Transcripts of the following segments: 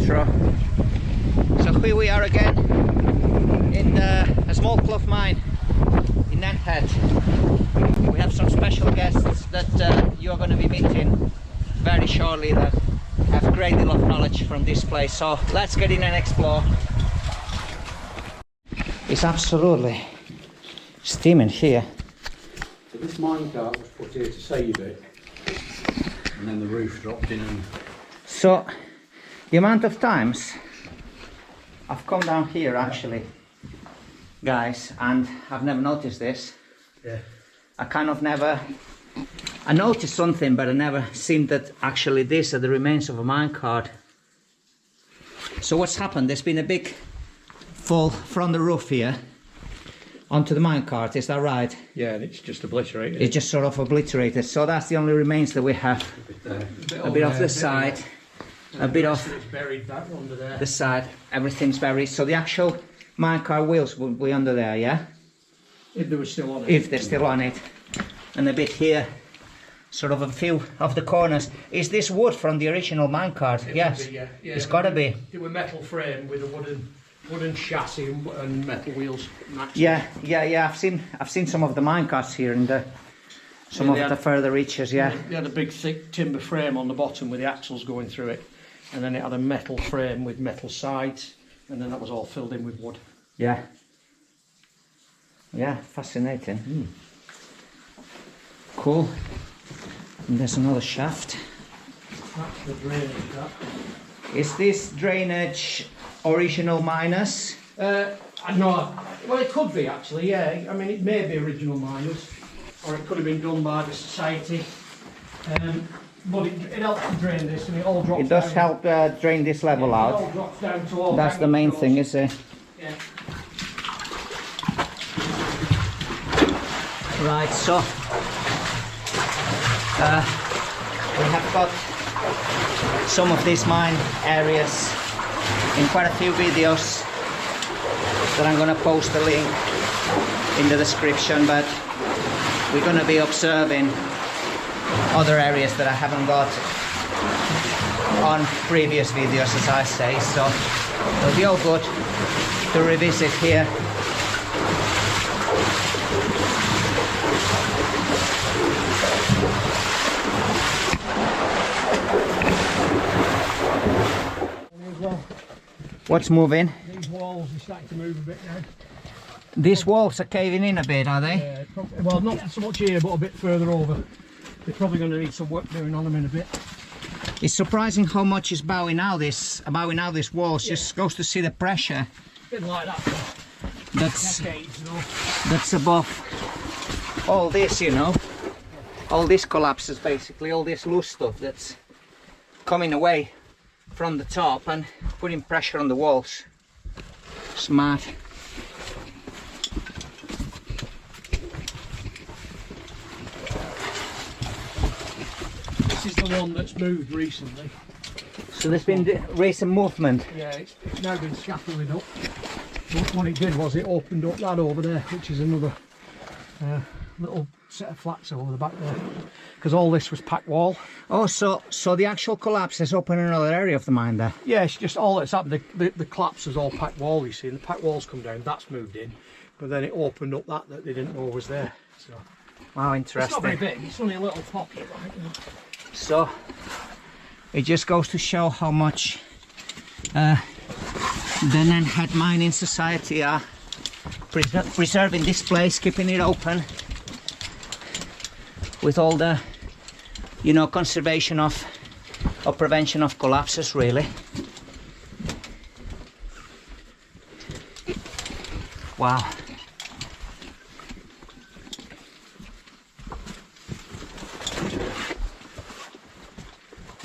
intro. So here we are again in a Smallcleugh Mine in Nenthead. We have some special guests that you're going to be meeting very shortly that have a great deal of knowledge from this place. So let's get in and explore. It's absolutely steaming here. So this minecart was put here to save it, and then the roof dropped in. And so the amount of times I've come down here actually, guys, and I've never noticed this. Yeah. I noticed something, but I never seen that actually these are the remains of a minecart. So what's happened? There's been a big fall from the roof here onto the minecart, is that right? Yeah, and it's just obliterated. It's just sort of obliterated. So that's the only remains that we have. A bit off the side, a bit off it's buried back under there. the side. Everything's buried. So the actual minecart wheels will be under there, yeah? If they were still on it. If they're still on it. And a bit here, sort of a few of the corners. Is this wood from the original minecart? Yes. Yeah. It's got to be. It was metal frame with a wooden chassis and metal wheels. Yeah. I've seen some of the minecarts here and some of the further reaches. Yeah. They had a big thick timber frame on the bottom with the axles going through it, and then it had a metal frame with metal sides, and then that was all filled in with wood. Yeah. Yeah, fascinating. Cool. And there's another shaft. That's the drainage. Is this drainage original miners? I know. Well, it could be actually. Yeah. I mean, it may be original miners, or it could have been done by the society. But it helps to drain this, and it all drops. It does down. help drain this level It out. all drops down to all. That's the main thing, is it? Yeah. Right, so we have got some of these mine areas in quite a few videos that I'm going to post a link in the description, but we're going to be observing other areas that I haven't got on previous videos, as I say, so it'll be all good to revisit here. What's moving? These walls are starting to move a bit now. These walls are caving in a bit, are they? Well, not so much here, but a bit further over. They're probably going to need some work doing on them in a bit. It's surprising how much is bowing out these walls. Yeah. Just goes to see the pressure. It's been like that for That's decades, you know. that's above all this, you know. All this collapses basically. All this loose stuff that's coming away from the top and putting pressure on the walls. Smart. This is the one that's moved recently. So there's been recent movement. Yeah, it's now been scaffolded up. But what it did was it opened up that over there, which is another little set of flats over the back there. Because all this was packed wall. Oh, so the actual collapse has opened another area of the mine there. Yeah, it's just all that's happened. The collapse is all packed wall, you see, and the packed walls come down, that's moved in. But then it opened up that they didn't know was there. So Wow, it's not interesting. very big, it's only a little pocket, right? So it just goes to show how much the Nenthead Mines Society are preserving this place, keeping it open with all the, you know, conservation of or prevention of collapses, really. Wow.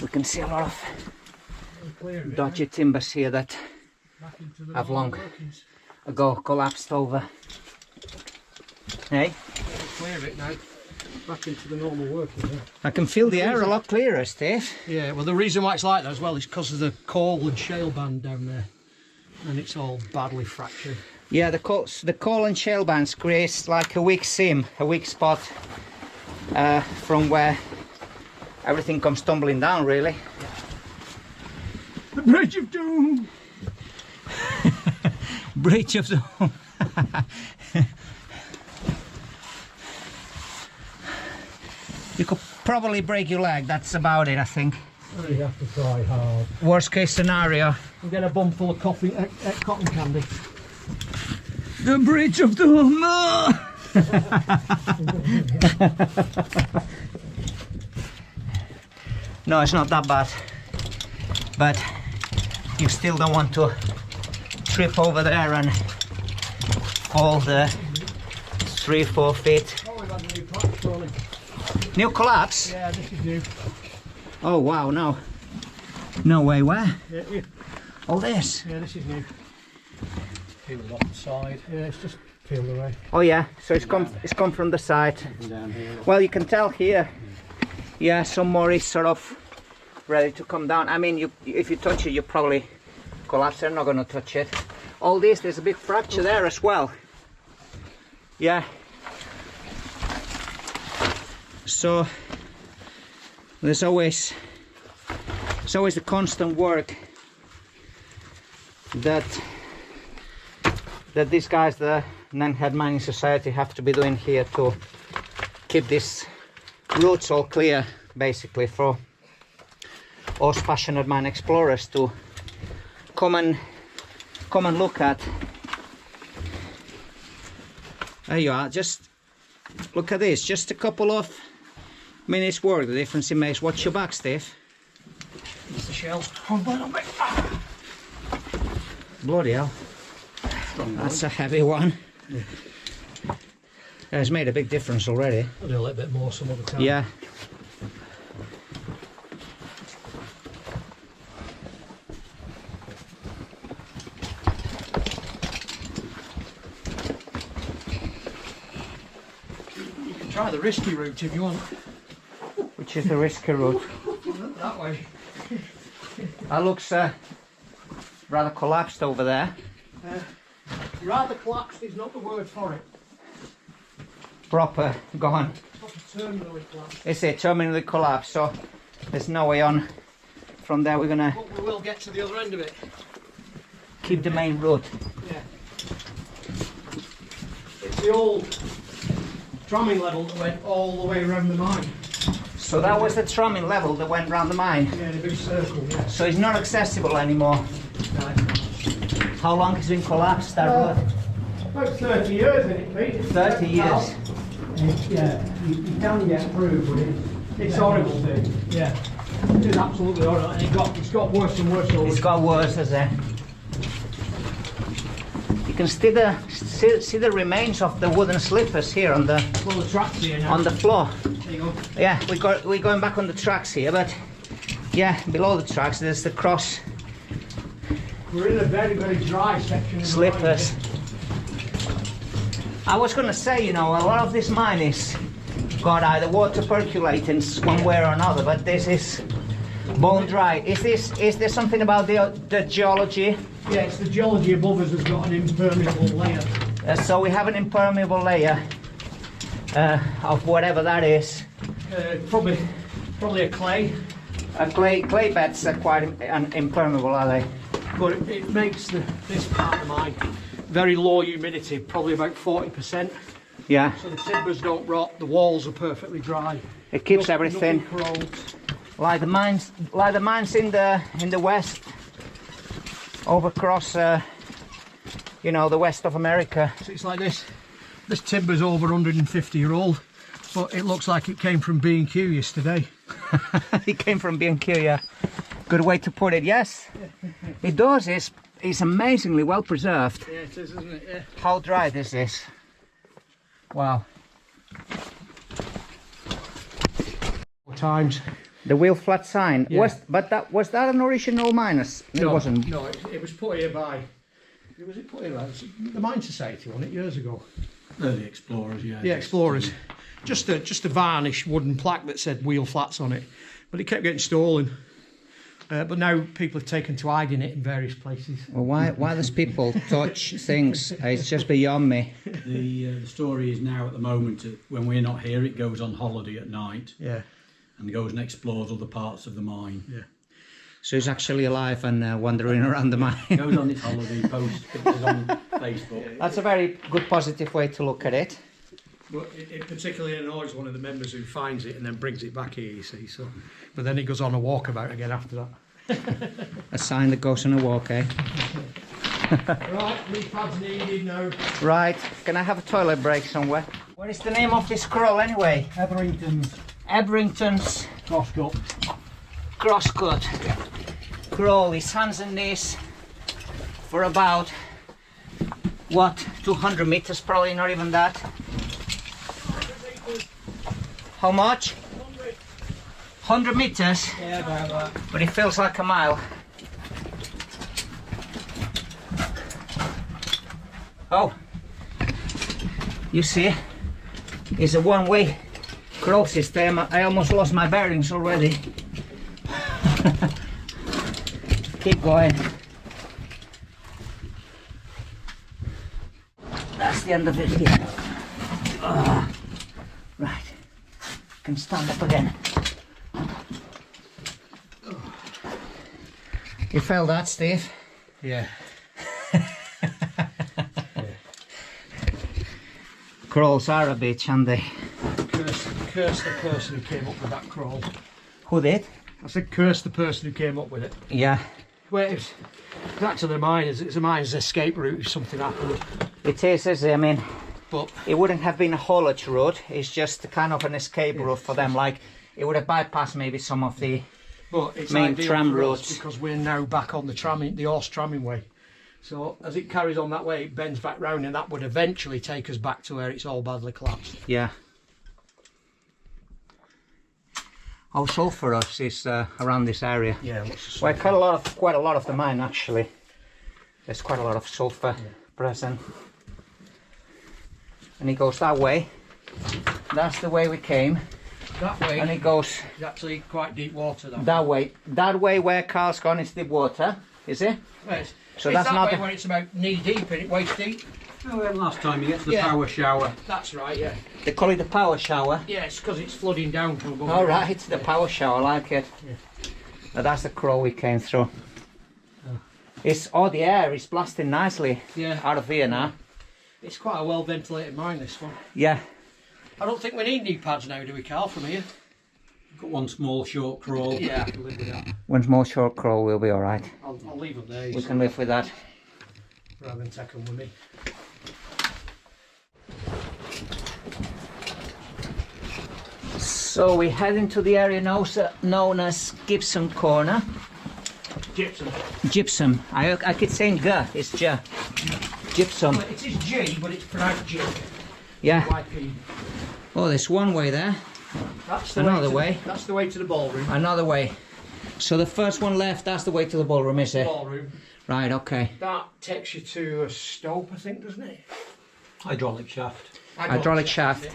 We can see a lot of dodgy timbers here that have long ago collapsed over. Hey? Clear it now. Back into the normal working there. I can feel the air a lot clearer, Steve. Yeah, well the reason why it's like that as well is because of the coal and shale band down there. And it's all badly fractured. Yeah, the coal and shale bands creates like a weak seam, a weak spot from where everything comes tumbling down, really. The Bridge of Doom! Bridge of Doom. You could probably break your leg, that's about it, I think. You have to try hard. Worst case scenario. And get a bum full of coffee, cotton candy. The Bridge of Doom! No! No, it's not that bad. But you still don't want to trip over there and fall the 3-4 feet. Oh, we've had a new collapse, surely. New collapse? Yeah, this is new. Oh wow, no. No way, where? Yeah, yeah. All this? Yeah, this is new. Peeled off the side. Yeah, it's just peeled away. Oh yeah, so it's come from the side. Down here. Well, you can tell here. Yeah, some more is sort of ready to come down. I mean, if you touch it, you probably collapse. They're not going to touch it. All this, there's a big fracture there as well. Yeah. So there's always the constant work that these guys, the Nenthead Mines Society, have to be doing here to keep these routes all clear, basically, for us passionate mine explorers to come and look at. There you are. Just look at this. Just a couple of minutes work. The difference it makes. Watch your back, Steve. It's the shell. Hold on a bit. Bloody hell. That's a heavy one. Yeah. Yeah, it's made a big difference already. I'll do a little bit more some other time. Yeah. You can try the risky route if you want. Which is the risky route? That way. That looks rather collapsed over there. Rather collapsed is not the word for it. Proper gone. Proper terminally collapsed. It's a terminally collapsed, so there's no way on. From there we're gonna But we will get to the other end of it. keep the main route. Yeah. It's the old tramming level that went all the way around the mine. So that was the tramming level that went round the mine. Yeah, the big circle, yeah. So it's not accessible anymore. How long has it been collapsed, that road? About 30 years in it, Pete. 30 years. Yeah, you can get through, but it's horrible, dude. Yeah. It is absolutely horrible, and it's got worse and worse over It's got worse, has it? You can see the remains of the wooden slippers here on the well, the tracks here now. on the floor. There you go. Yeah, we're going back on the tracks here, but yeah, below the tracks there's the cross We're in a very, very dry section of the slippers. mine. I was going to say, you know, a lot of this mine is got either water percolating one way or another, but this is bone dry. Is there something about the geology? Yeah, it's the geology above us has got an impermeable layer. So we have an impermeable layer of whatever that is. Probably a clay. Clay beds are quite impermeable, are they? But it makes this part of the mine very low humidity, probably about 40%. Yeah. So the timbers don't rot, the walls are perfectly dry. It keeps everything. Nothing corrodes. Like the mines in the west, over across, you know, the west of America. So it's like this. This timber's over 150 year old, but it looks like it came from B&Q yesterday. It came from B&Q, yeah. Good way to put it. Yes, it does. It's amazingly well preserved. Yeah, it is, isn't it? Yeah. How dry this is. Wow. Times. The wheel flat sign. Yeah. Was that an original miners? It No, wasn't. No, it was put here by. Was it put here by the Mine Society? Wasn't it years ago? The explorers, yeah. The explorers. Just a varnished wooden plaque that said wheel flats on it, but it kept getting stolen. But now people have taken to hiding it in various places. Well, why does people touch things? It's just beyond me. The story is now at the moment, when we're not here, it goes on holiday at night. Yeah. And goes and explores other parts of the mine. Yeah. So he's actually alive and wandering around the mine. Goes on its holiday, posts pictures on Facebook. That's a very good positive way to look at it. But it particularly annoys one of the members who finds it and then brings it back here, you see. So, but then he goes on a walkabout again after that. A sign that goes on a walk, eh? Right, leaf pads needed now. Right, can I have a toilet break somewhere? What is the name of this crawl anyway? Etherington's Etherington's crosscut. crosscut crawl is hands and knees for about, what, 200 meters, probably not even that. How much? 100 meters? Yeah, about that. But it feels like a mile. Oh, you see, it's a one-way crawl system. I almost lost my bearings already. Keep going. That's the end of it here. Right, can stand up again. You felt that, Steve? Yeah. Crawls are a bitch, aren't they? Curse the person who came up with that crawl. Who did? I said curse the person who came up with it. Yeah. Well, it's actually the miners. It's a miner's escape route if something happened. It is it? I mean, But it wouldn't have been a haulage route. It's just kind of an escape route for them. Like, it would have bypassed maybe some of the it's main ideal tram for us routes. because we're now back on the tramming, the horse tramming way. So as it carries on that way, it bends back round, and that would eventually take us back to where it's all badly collapsed. Yeah. Our sulphurous is around this area. Yeah. Well, quite a lot of the mine actually. There's quite a lot of sulphur present. And it goes that way. That's the way we came. That way. And it goes It's actually quite deep water. that way. That way where Karl's gone is deep water, is it? Well, So it's that's that not way the- where it's about knee deep and it waist deep. Oh, well, last time you get to the Yeah. power shower. That's right. Yeah. They call it the power shower. Yeah, it's because it's flooding down from above. All right, it's the power shower, I like it. Yeah. Now that's the crawl we came through. It's the air is blasting nicely Yeah. out of here now. It's quite a well ventilated mine, this one. Yeah. I don't think we need knee pads now, do we, Karl, from here? Got one small short crawl. Yeah, I can live with that. One more short crawl will be all right. I'll leave them there. We can live with that. Rather than take them with me. So we head into the area known as Gypsum Corner. Gypsum. Gypsum. I keep saying G, it's J. Gypsum. Well, it is G, but it's pronounced G. Yeah. YP. Oh, there's one way there. That's the Another way. way. That's the way to the ballroom. Another way. So the first one left, that's the way to the ballroom, is it? Ballroom. Right, okay. That takes you to a stope, I think, doesn't it? Hydraulic shaft. Hydraulic shaft.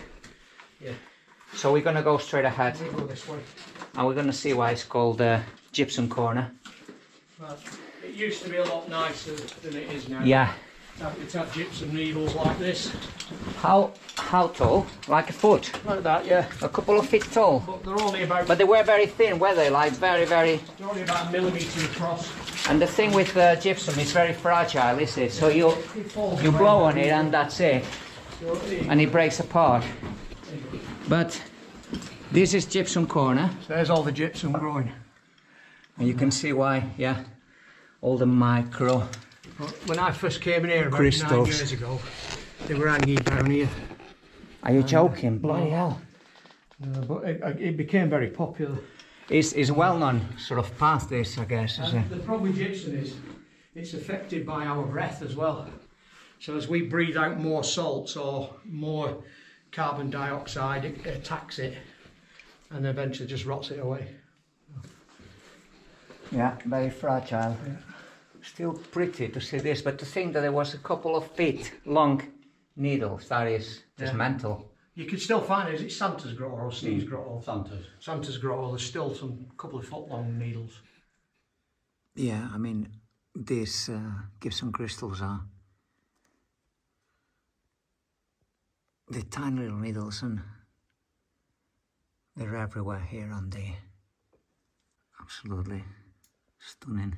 Yeah. So we're going to go straight ahead. We go this way. And we're going to see why it's called Gypsum Corner. Well, it used to be a lot nicer than it is now. Yeah. It's had gypsum needles like this. How tall? Like a foot? Like that, yeah. A couple of feet tall? But they're only about, But they were very thin, were they? Like very, very... they're only about a millimetre across. And the thing with gypsum is very fragile, is it? So you falls blow on it and that's it. So And it breaks apart. But this is Gypsum Corner. there's all the gypsum growing. And you can see why, yeah. All the micro... But when I first came in here about Crystals. 9 years ago, they were hanging down here. Are you joking? Bloody hell. But it became very popular. It's a well-known sort of path, this, I guess, is it? And the problem with gypsum is it's affected by our breath as well. So as we breathe out more salts or more carbon dioxide, it attacks it and eventually just rots it away. Yeah, very fragile. Yeah. Still pretty to see this, but to think that there was a couple of feet long needles, that is just Yeah. mental. You can still find it. Is it Santa's grotto or Steve's grotto? Santa's. Santa's grotto, there's still some couple of foot long needles. Yeah, I mean, these gypsum crystals are the tiny little needles, and they're everywhere here on the absolutely Stunning.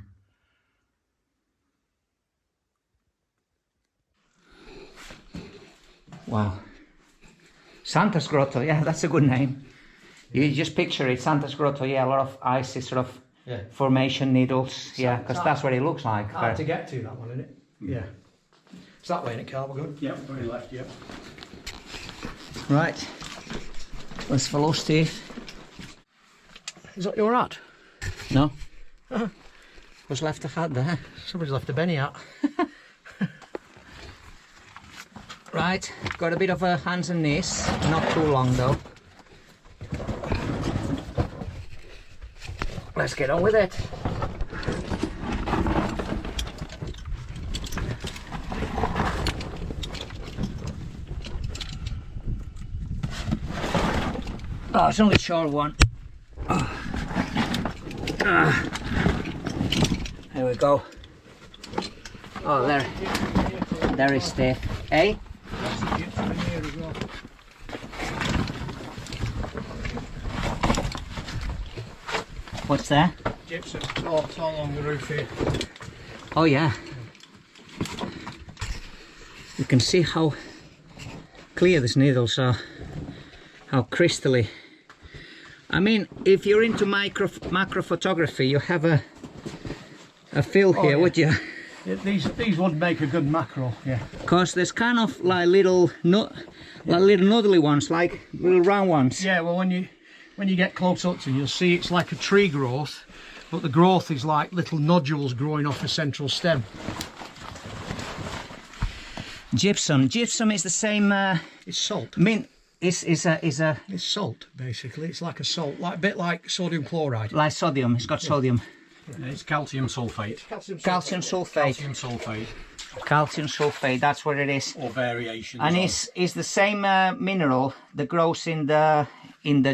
Wow. Santa's Grotto, yeah, that's a good name. You just picture it, Santa's Grotto, yeah, a lot of icy sort of formation needles, yeah, because that's what it looks like. Hard to get to, that one, isn't it? Yeah. It's that way, isn't it, Carl? We're good? Yep, very left, yep. Right, let's follow Steve. Is that your hat? No. Who's left a hat there? Somebody's left a Benny hat. Right, got a bit of a hands and knees, not too long though. Let's get on with it. Oh, it's only a short one. There we go. Oh, there is Steve. Eh? What's there? Gypsum. Oh, it's all along the roof here. Oh yeah. You can see how clear these needles are, how crystally. I mean, if you're into macro photography, you have a fill here, yeah. Would you? Yeah, these would make a good macro, yeah. Because there's kind of like little noodly ones, like little round ones. Yeah, well, when you get close up to it, you'll see it's like a tree growth, but the growth is like little nodules growing off a central stem. Gypsum is the same. It's salt. I mean, it's salt basically. It's like a salt, like a bit like sodium chloride. Like sodium. It's got sodium. Yeah, it's calcium sulfate. Calcium sulfate. Calcium sulfate. Calcium sulfate. That's what it is. Or variations. And it's the same mineral that grows in the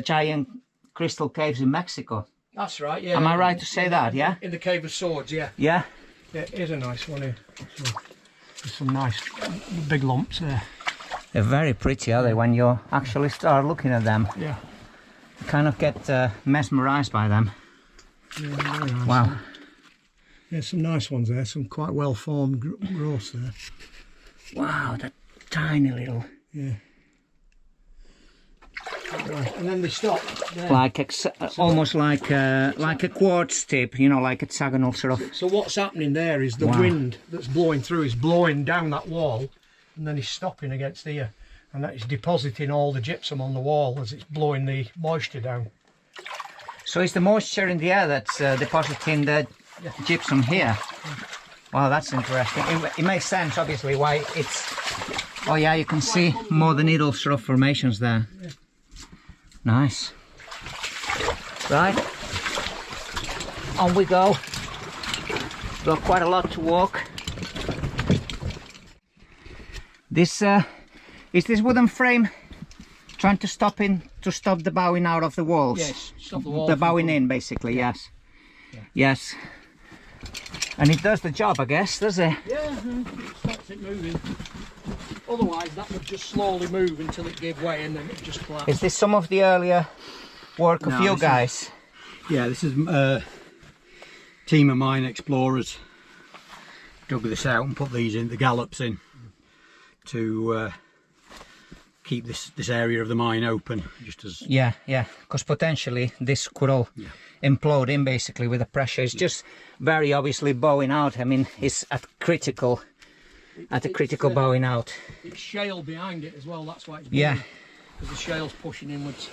giant crystal caves in Mexico. That's right. Yeah. Am I right to say that? Yeah. In the Cave of Swords. Yeah. Yeah. Yeah, it is a nice one here. So, there's some nice big lumps there. They're very pretty, are they? When you actually start looking at them. Yeah. You kind of get mesmerized by them. Yeah, very nice. Wow. There's some nice ones there. Some quite well formed growths there. Wow, that tiny little. Yeah. And then they stop there. Like almost like a quartz tip, you know, like hexagonal sort of. So what's happening there is the wind that's blowing through is blowing down that wall, and then he's stopping against here, and that is depositing all the gypsum on the wall as it's blowing the moisture down. So it's the moisture in the air that's depositing the gypsum here. Wow, that's interesting. It makes sense, obviously, why it's. Oh yeah, you can see more the needle sort of formations there. Yeah. Nice. Right, on we go. Got quite a lot to walk. This is this wooden frame trying to stop the bowing out of the walls. Yes, stop the walls. The bowing in, basically. Yes. Yeah. Yes. And it does the job, I guess, does it? Yeah, it stops it moving. Otherwise, that would just slowly move until it gave way and then it just collapsed. Is this some of the earlier work of you guys? This is a team of mine explorers dug this out and put these in, the gallops in, to keep this area of the mine open. Just as yeah, because potentially this could all implode in basically with the pressure. It's just very obviously bowing out. I mean, it's at a critical bowing out. It's shale behind it as well, that's why it's bowing. Yeah. Because the shale's pushing inwards.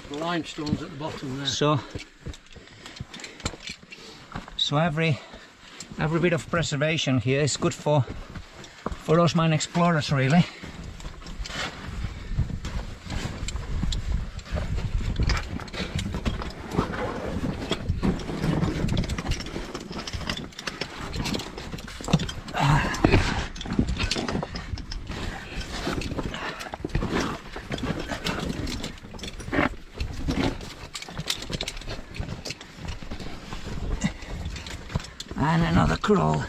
The limestone's at the bottom there. So every bit of preservation here is good for us mine explorers, really. And another crawl.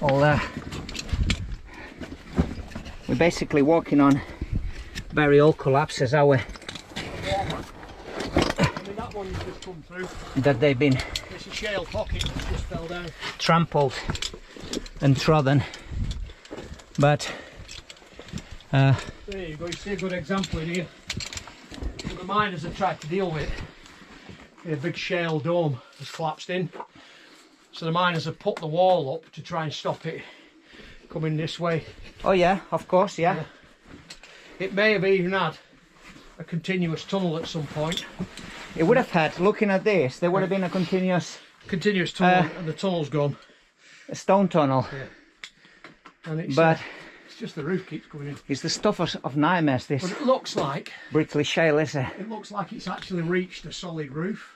All there. We're basically walking on very old collapses, are we? Yeah. I mean, that one's just come through. that they've been It's a shale pocket that just fell down. trampled and trodden, but There you go, you see a good example in here. What the miners have tried to deal with, a big shale dome has collapsed in. So the miners have put the wall up to try and stop it coming this way. oh yeah, of course, yeah. It may have even had a continuous tunnel at some point. It would have had, looking at this, there would have been a continuous Tunnel, and the tunnel's gone. stone tunnel, And it's, but it's just the roof keeps coming in. it's the stuff of nightmares, this But it looks like brickly shale, is it? it's actually reached a solid roof.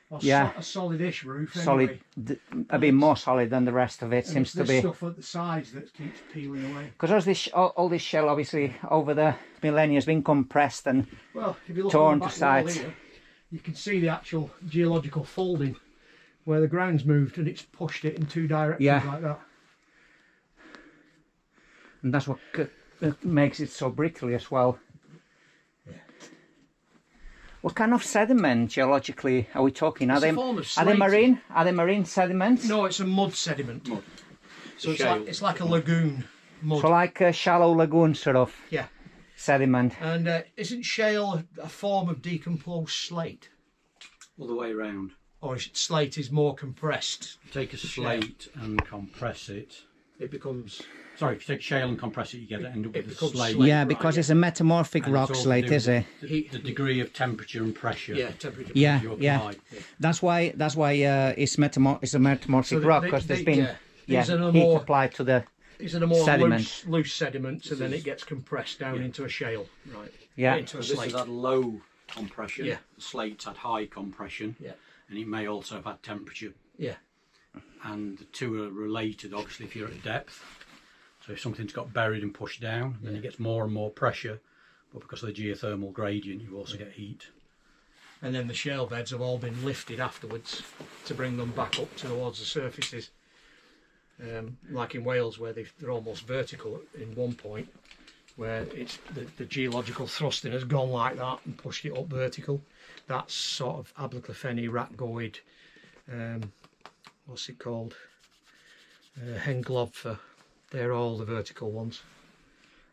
Or Yeah. a solid-ish roof. Solid, Anyway. a bit more solid than the rest of it, And seems it's to this be. stuff at the sides that keeps peeling away. Because all this shell, obviously, over the millennia has been compressed and Well, if you look torn on the to back wall sides. here, you can see the actual geological folding where the ground's moved and it's pushed it in two directions Yeah. like that. And that's what makes it so brickly as well. What kind of sediment geologically are we talking? Are It's a they form of are they slate. marine? Are they marine sediments? No, it's a mud sediment. So Shale. it's like a lagoon mud. So like a shallow lagoon sort of Yeah. sediment. And isn't shale a form of decomposed slate? All the way around. Or slate is more compressed? Take a slate and compress it. It becomes... Sorry, if you take shale and compress it, you get end up It with a becomes slate. slate. Yeah, because it's a metamorphic And rock it's all to slate, do is it? with the degree of temperature and pressure. Yeah, temperature. Yeah, you yeah. apply. That's why it's a metamorphic So rock, because there's been these are the heat more, applied to the these are the more sediment. loose sediments, and then it gets compressed down into a shale, right? Yeah. Into a So this slate. is at low compression. Yeah. The slate's at high compression. Yeah. And it may also have had temperature. Yeah. And the two are related, obviously, if you're at depth. So if something's got buried and pushed down, then it gets more and more pressure. But because of the geothermal gradient, you also get heat. And then the shale beds have all been lifted afterwards to bring them back up towards the surfaces. Like in Wales, where they're almost vertical in one point, where it's the geological thrusting has gone like that and pushed it up vertical. That's sort of Abercleffeni, Ratgoed, what's it called? Henglobfer. They're all the vertical ones.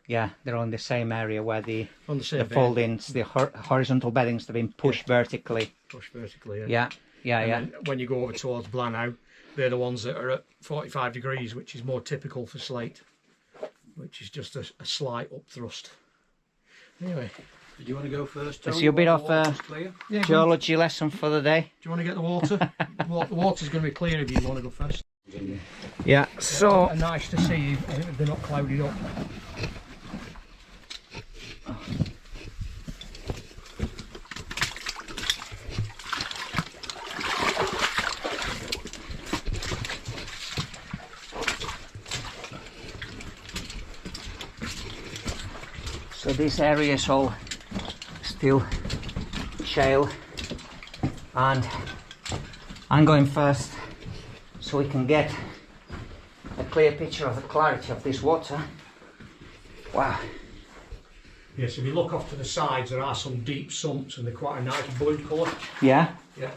Yeah, they're on the same area where the On the same the bed, foldings, the horizontal beddings have been pushed vertically. pushed vertically. Yeah, yeah, And yeah. then when you go over towards Blanau, they're the ones that are at 45 degrees, which is more typical for slate, which is just a slight up thrust. Anyway, Did you want to go first, It's Tony? your bit while of the water's clear? yeah, do Geology lesson for the day. you want to get the water? The water's going to be clear if you want to go first. Yeah, so And nice to see you. They're not clouded up. so this area is all still shale, and I'm going first so we can get a clear picture of the clarity of this water. Wow. Yes, if you look off to the sides, there are some deep sumps and they're quite a nice blue colour. Yeah. Yeah.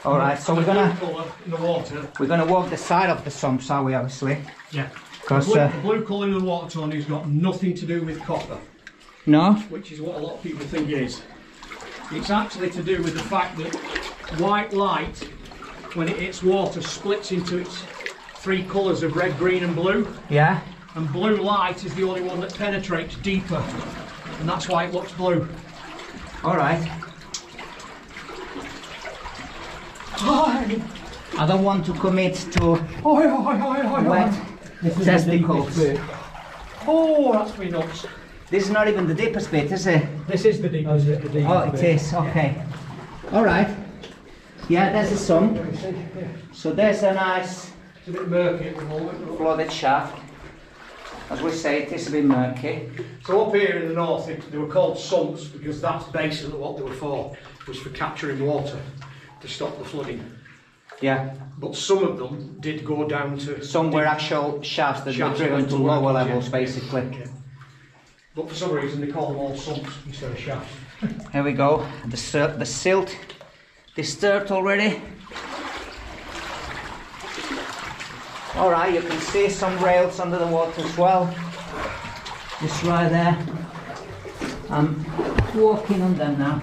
All right. So we're Blue gonna colour in the water. walk the side of the sumps, are we? Obviously. Yeah. Because The blue colour in the water, Tony, has got nothing to do with copper, no. which is what a lot of people think it is. It's actually to do with the fact that white light, when it hits water, splits into its three colours of red, green and blue. Yeah. And blue light is the only one that penetrates deeper, and that's why it looks blue. All right. I don't want to commit to wet testicles. Oh, that's me nuts. This is not even the deepest bit, is it? This is the deepest bit. Oh, it is. Okay. All right. Yeah, there's a sump. So there's a nice It's a bit murky at the moment. flooded shaft. As we say, it is a bit murky. So up here in the north, they were called sumps because that's basically what they were for, was for capturing water to stop the flooding. Yeah. But some of them did go down to... Some were actual shafts that were Shafts driven that to went to lower workings, levels, yeah. basically. Yeah. But for some reason they call them all sumps instead of shafts. Here we go. The silt disturbed already. All right, you can see some rails under the water as well. Just right there. I'm walking on them now.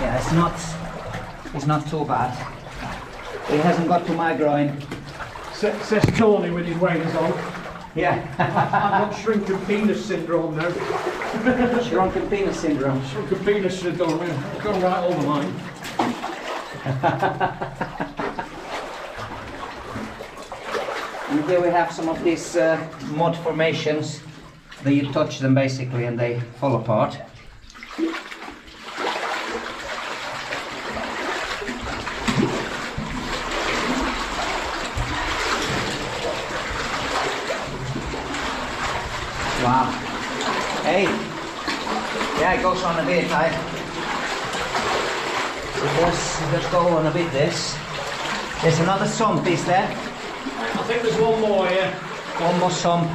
Yeah, it's not too bad. It hasn't got to my groin. Says Tony with his waders on. Yeah. I've got shrunken penis syndrome now. Shrunken penis syndrome. Shrunken penis syndrome, yeah. It's gone right over mine. And here we have some of these mud formations that you touch them basically and they fall apart. Wow. Hey. Yeah, it goes on a bit. It does go on a bit, this. There's another sump, is there? I think there's one more here. One more sump.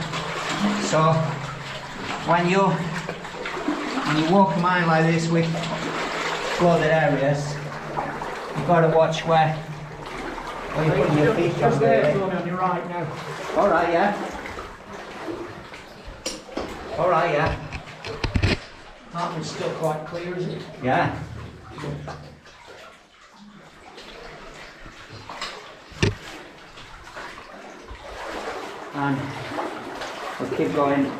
So when you walk a mine like this with flooded areas, you've got to watch where you're putting your feet Just on. there, Tony, on your right now. Alright, yeah. Alright, yeah. That one's still quite clear, isn't it? Yeah. And we'll keep going.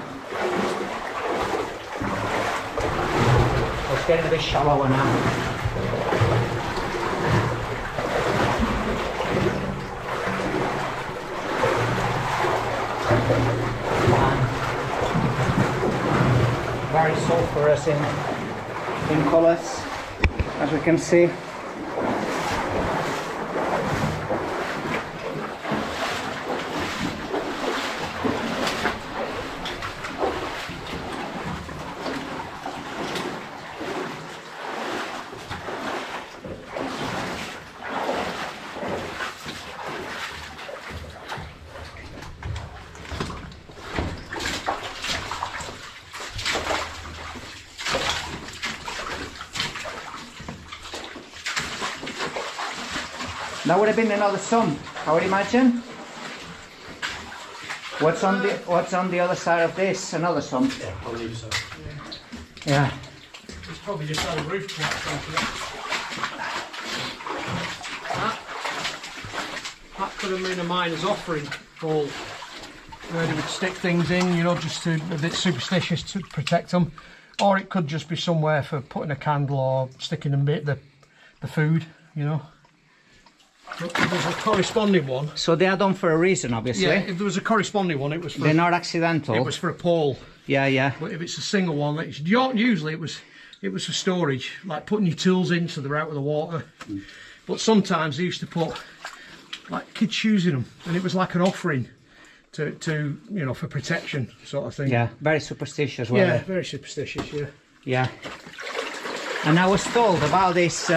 It's getting a bit shallower now. Very sulphurous in colours, as we can see. That would have been another sump, I would imagine. What's on the other side of this? Another sump. Yeah, I believe so. Yeah. It's probably just had a roof collapse onto it. That could have been a miner's offering hole where they would stick things in, you know, just to a bit superstitious to protect them. Or it could just be somewhere for putting a candle or sticking a bit the food, you know. But there's a corresponding one. So they are done for a reason, obviously. Yeah, if there was a corresponding one, it was for... They're not accidental. It was for a pole. Yeah, yeah. But if it's a single one, usually it was for storage, like putting your tools in so they're out of the water. But sometimes they used to put like kids' shoes in them, and it was like an offering to you know, for protection sort of thing. Yeah, very superstitious, weren't Yeah, they? very superstitious. Yeah. Yeah. And I was told about this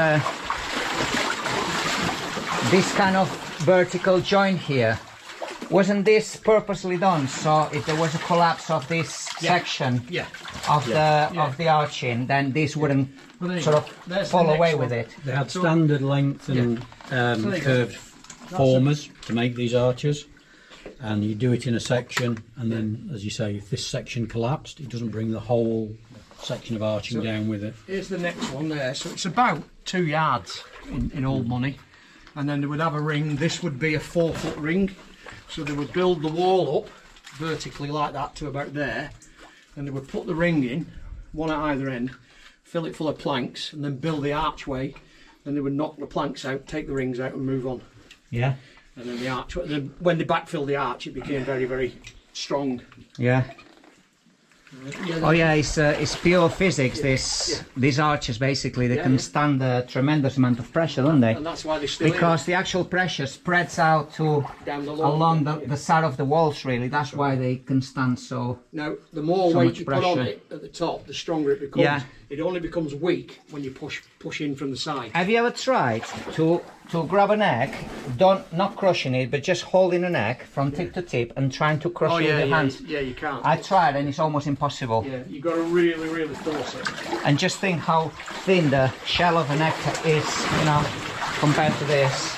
this kind of vertical joint here. Wasn't this purposely done? So if there was a collapse of this section of the arching, then this wouldn't sort of fall away with it. They had standard length and curved formers to make these arches, and you do it in a section, and then, as you say, if this section collapsed, it doesn't bring the whole section of arching down with it. Here's the next one there. So it's about 2 yards in old money, and then they would have a ring. This would be a 4-foot ring. So they would build the wall up vertically like that to about there, and they would put the ring in, one at either end, fill it full of planks, and then build the archway. Then they would knock the planks out, take the rings out and move on. Yeah. And then the arch, when they backfilled the arch, it became very, very strong. Yeah. Oh yeah, it's pure physics. These arches basically they can stand a tremendous amount of pressure, don't they? And that's why they still because the actual pressure spreads out to along the side of the walls. Really, that's why they can stand so. Now, the more weight you put on it at the top, the stronger it becomes. Yeah. It only becomes weak when you push in from the side. Have you ever tried to to grab an egg, not crushing it, but just holding an egg from tip to tip and trying to crush it with your hands. Yeah, you can't. I tried and it's almost impossible. Yeah, you've got to really, really force it. And just think how thin the shell of an egg is, you know, compared to this.